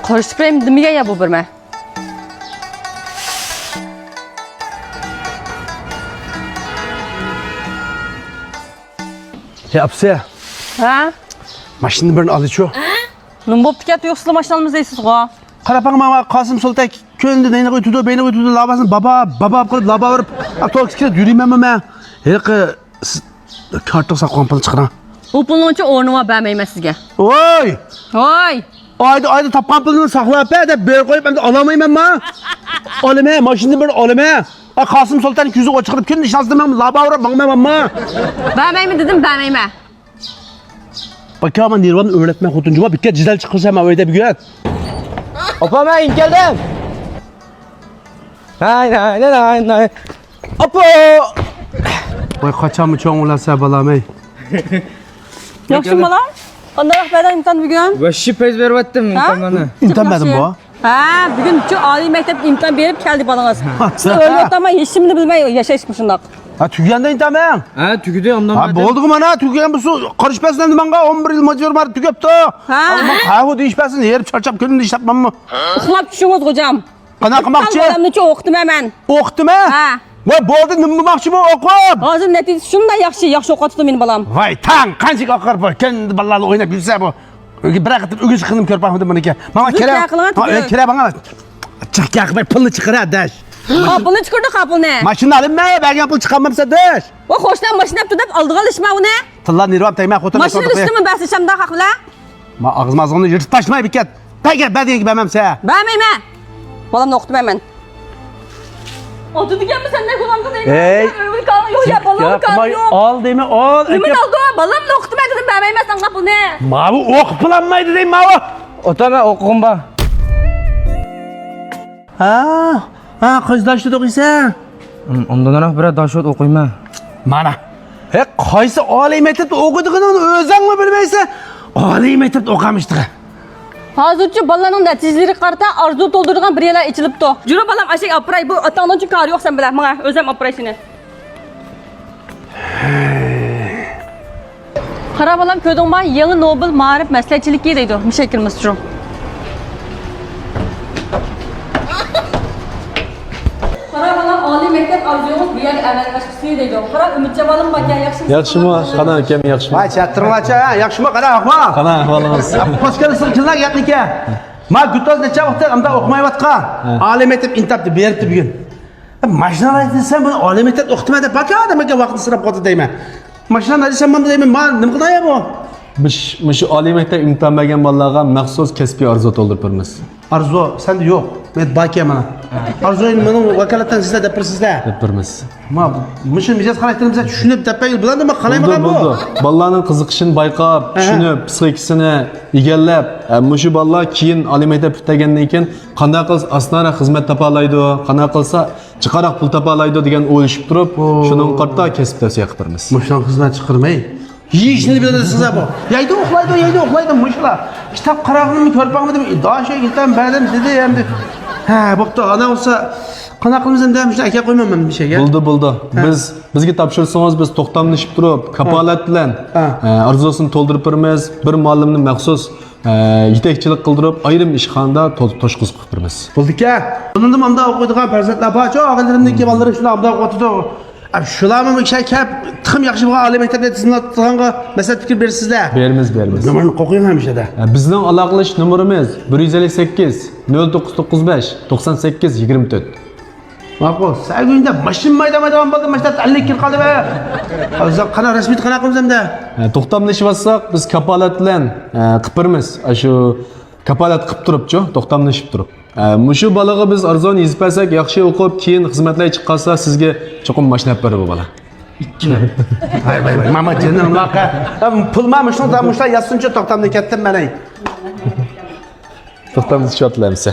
Qarışpırayım dimiga ya bu birma. Yapsa. Ha? Maşını birini alıço. Nima bo'pti katta yo'qsizlar mashinamiz deysiz-ku. Qarapang mana Qosim Sultan ko'ndi, neni qo'ydi, beni qo'ydi, labasini baba qilib laba urib, avtobusga yuraymanmi men? Herqi kartoq saqon pul chiqaran. Bu pulni uchun o'rnima bermayman sizga. Voy! Voy! Oyda topgan pulni saqlab deb ber qo'yib, endi olamayman men. Olaman, mashinani bir olaman. Qosim Sultan ko'zi o'chirib kun ishlasida men laba urib mangmaymanmi? Bermayman dedim, bermayman. Bak ama Nirvan'ın öğretmen xotuncuma bir kez cidel çıkırsa ama öyle bir gün. Opa ben geldim. Nay. Opa. Vay kaçan mı çoğun ulan balamay. Yaxshi bolam? Qanday vaqtda imtihon bugun? Vashi pez bervatdim imtihonni. İmtihan verdim bu. Ha, bugun shu oliy maktab imtihon berib keldi bolangiz. Siz o'rgatmay hech kimni bilmay yashaysiz shundoq. Ha tügende intihan ben. Ha tugidi ondan Ha oldu mu bana tügen bu su karışmasın dedim bana 11 yıl macör var tügepti. Ha. Ha bu değişmesin yer çarçap gününde işletmem mi? Uxlab tushingiz hocam. Kana qilmoqchi? Bolamni cho o'qitdim men. O'qitdimi? Ha. Voy bo'ldi nima qilmoqchi bu o'qib? Hozir natija shunday yaxshi o'qitdi meni bolam. Voy tang qancha oqar bu kendi balalarla o'ynab yursa bu. Bırak ögüz qilib ko'rpaqmidim buniki. Mana kerak. Ha kerak bana. Çık yakma pulni chiqara dash. Qapılni chiqirdi qapılni. Mashina olinma, bergan pul chiqarmamsa dash. Va qo'shdan mashina tutib oldiga olishma uni. Tilla Nirvan tegmay xotin. Mashina ustimi basishamda haqla. Ma ağzımazını yırtıp taşmay bir ket. Peki ben diye ki bermemse. Bermayman. Bolamni o'qitmayman. Oturdiganmi senden qo'lamda deyman. Ey. Yo'q ya bolam qani yo'q. Al deymi al. Nima oldu? Bolamni o'qitmaydi dedim bermayman sen qapılni. Ma bu o'qib pulanmaydi deymi ma bu. Otama o'qig'im bor. Ha qizlashni o'qiysan. Ondanroq bir dashot o'qiyman. Mana. He qaysi oliy maktabda o'qidig'ini o'zingmi bilmaysan? Oliy maktabda o'qamishdi. Hozircha bolalarning natijalari qarata arzu to'ldirgan bir yerlar ichilibdi. Jura bolam ashak opray bu otangdan uchun kari yo'q sen bilan. Menga o'zim opray shuni. Qara bolam ko'rdingmi? Yangi Nobel ma'rif maslahatchiligi deydi. Mushakilimiz shu. Qara bolam oliy maktab arzuyimiz bu yerga amalga oshishni deydi. Qara umidcha bolam bakan yaxshimi? Yaxshimi? Qana akam yaxshimi? Voy chattirmacha, yaxshimi qara ahvol? Qana ahvolingiz? Qo'shgansiz kimlar gapniki? Ma gutoz necha vaqtdan amda o'qimayotgan. Oliy maktab intabdi beribdi bugun. Mashinalar aytsan buni oliy maktab o'qitma deb baka odamga vaqtni sirab qoldi deyman. Mashinalar aytsan deyman, men nima qilay bu? Biz shu oliy maktab imtihon bergan bolalarga maxsus kasbiy arzu to'ldirib beramiz. Arzu sende yo'q. Men baka mana. Arzuning mening vakolatdan sizlar deb tursizlar. Deb beramiz. Ma mushu mijoz xarakterimizga tushunib tapayil bilan nima qalayman bu? Bolalarning qiziqishini bayqab, tushunib, psixikasini egallab, mushu bolalar keyin oliy maktab bitagandan keyin qanday qilsa asnara xizmat topa oladi, qanday qilsa chiqaroq pul topa oladi degan o'ylashib turib, shuning qarta kasb tavsiya qilib beramiz. Mushdan xizmat chiqirmay. Yeyishni bilasiz bu. Yayda uxlaydi mushlar. Kitob qarog'imni ko'rpaqmi deb dosh yitam berdim dedi endi. Ha, bo'pti, ana olsa qana qilamiz endi ham aka qo'ymayman bir şeyga. Bo'ldi. Bizga topshirsangiz biz to'xtamlashib turib, kapolat bilan arzusini to'ldirib beramiz. Bir muallimni maxsus yetakchilik qildirib, ayrim ishxonada to'shqizib qilib beramiz. Bo'ldi-ka. Bundan hamda o'qiydigan farzandlar bor-ku, og'aylarimniki bolalar shular hamda o'qitdi. Shularmi bir şey kap, tixim yaxshi bo'lgan oliy maktabda sizlar turganga maslahat fikr bersizlar. Beramiz. Nomerni qo'ying hamishada. Bizning aloqalash nomerimiz 158 0995 98 24. Ma'qul. Sagunda mashin maydamaydan bo'ldi, mashinada 50 kil qoldi va. Hozir qana rasmiy qana qilmamda. To'xtamlashib biz kapolat bilan qilib beramiz. Shu kapolat qilib turibchi, to'xtamlashib turib. Mushu bolaga biz arzon yezib bersak, yaxshi o'qib, keyin xizmatlar chiqqansa sizga cho'qim mashina berib bu bola. Hay, mama jinim vaqa. Pulmami shundan mushlar yazsincha to'xtamni ketdim mana. To'xtamni shotlaymiz.